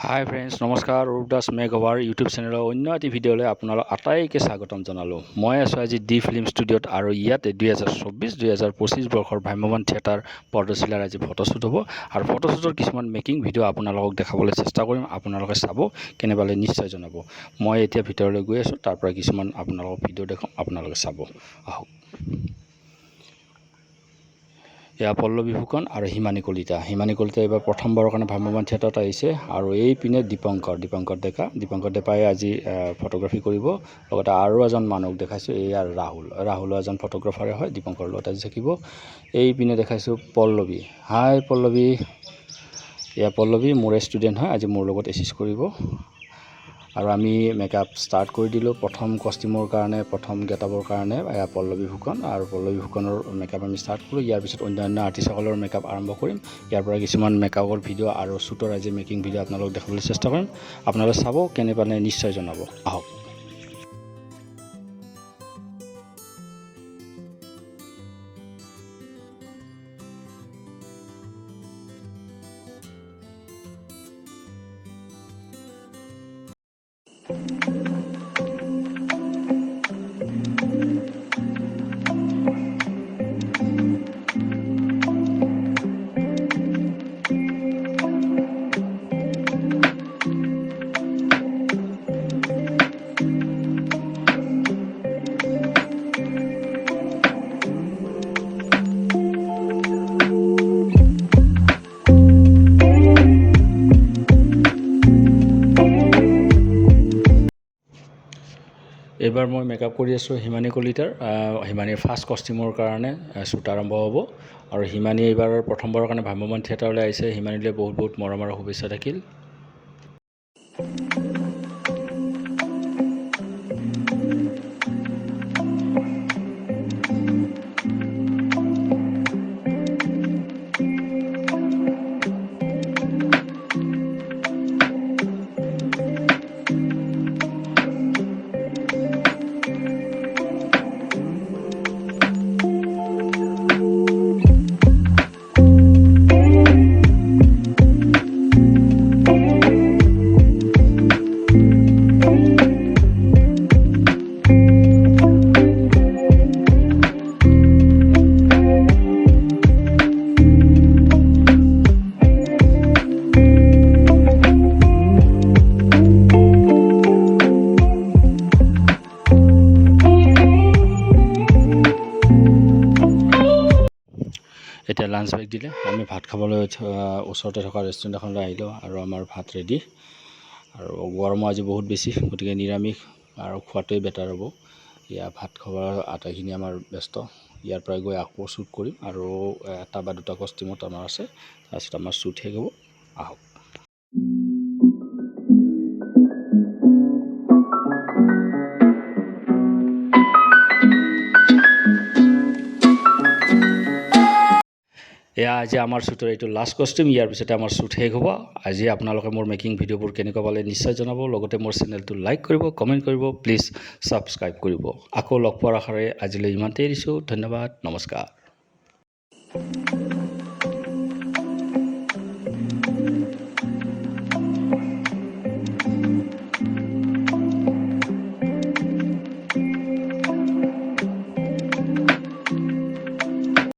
হাই friends নমস্কাৰ ৰূপদাস মেঘৱাৰ YouTube চেনেলৰ অন্য এটি ভিডিঅ'লৈ আপোনালোক আটাইকে স্বাগতম জনালোঁ। মই আছোঁ আজি ডি ফিল্ম ষ্টুডিঅ'ত আৰু ইয়াতে 2024-2025 বৰ্ষৰ ভ্ৰাম্যমাণ থিয়েটাৰ প্ৰদৰ্শনীৰ আজি ফটোশ্বুট হ'ব আৰু ফটোশ্বুটৰ কিছুমান মেকিং ভিডিঅ' আপোনালোকক দেখাবলৈ চেষ্টা কৰিম। আপোনালোকে চাব, কেনে পালে নিশ্চয় জনাব। মই এতিয়া ভিতৰলৈ গৈ আছোঁ, তাৰ পৰা কিছুমান আপোনালোকক ভিডিঅ' দেখাম, আপোনালোকে চাব আহক। এয়া পল্লৱী ফুকন আৰু হিমানী কলিতা এইবাৰ প্ৰথমবাৰৰ কাৰণে ভ্ৰাম্যমাণ থিয়েটাৰত আহিছে। আৰু এইপিনে দীপংকৰ ডেকাই আজি ফটোগ্ৰাফী কৰিব। লগতে আৰু এজন মানুহক দেখাইছোঁ, এয়া ৰাহুলো এজন ফটোগ্ৰাফাৰে হয়, দীপংকৰ লগত আজি থাকিব। এইপিনে দেখাইছোঁ পল্লৱী। হাই পল্লৱী। এয়া পল্লৱী মোৰ ষ্টুডেণ্ট হয়, আজি মোৰ লগত এচিষ্ট কৰিব। আৰু আমি মেকআপ ষ্টাৰ্ট কৰি দিলোঁ। প্ৰথম কষ্টিউমৰ কাৰণে, প্ৰথম গেটআপৰ কাৰণে এয়া পল্লৱী ফুকন আৰু পল্লৱী ফুকনৰ মেকআপ আমি ষ্টাৰ্ট কৰোঁ। ইয়াৰ পিছত অন্যান্য আৰ্টিষ্টসকলৰ মেকআপ আৰম্ভ কৰিম। ইয়াৰ পৰা কিছুমান মেকআপৰ ভিডিঅ' আৰু শ্বুটৰ আজি মেকিং ভিডিঅ' আপোনালোকক দেখাবলৈ চেষ্টা কৰিম। আপোনালোকে চাব, কেনে পালে নিশ্চয় জনাব আহক। এইবাৰ মই মেকআপ কৰি আছোঁ হিমানী কলিতাৰ। হিমানীৰ ফাৰ্ষ্ট কষ্টিউমৰ কাৰণে শ্বুট আৰম্ভ হ'ব। আৰু হিমানী এইবাৰ প্ৰথমবাৰৰ কাৰণে ভ্ৰাম্যমাণ থিয়েটাৰলৈ আহিছে। হিমানীলৈ বহুত মৰম আৰু শুভেচ্ছা থাকিল। এতিয়া লাঞ্চ ব্ৰেক দিলে, আমি ভাত খাবলৈ ওচৰতে থকা ৰেষ্টুৰেণ্ট এখনলৈ আহিলোঁ আৰু আমাৰ ভাত ৰেডি। আৰু গৰমো আজি বহুত বেছি, গতিকে নিৰামিষ আৰু খোৱাটোৱে বেটাৰ হ'ব। এয়া ভাত খোৱাৰ আটাইখিনি আমাৰ ব্যস্ত। ইয়াৰ পৰা গৈ আকৌ শ্বুট কৰিম আৰু এটা বা দুটা কষ্টিউমত আমাৰ আছে। তাৰপিছত আমাৰ শ্বুট শেষ হ'ব আহক। এয়া আজি আমাৰ শ্বুটৰ এইটো লাষ্ট কষ্টিউম। ইয়াৰ পিছতে আমাৰ শ্বুট শেষ হ'ব। আজি আপোনালোকে মোৰ মেকিং ভিডিঅ'বোৰ কেনেকুৱা পালে নিশ্চয় জনাব। লগতে মোৰ চেনেলটো লাইক কৰিব, কমেণ্ট কৰিব, প্লিজ ছাবস্ক্ৰাইব কৰিব। আকৌ লগ পোৱাৰ আশাৰে আজিলৈ ইমানতেই এৰিছোঁ। ধন্যবাদ, নমস্কাৰ।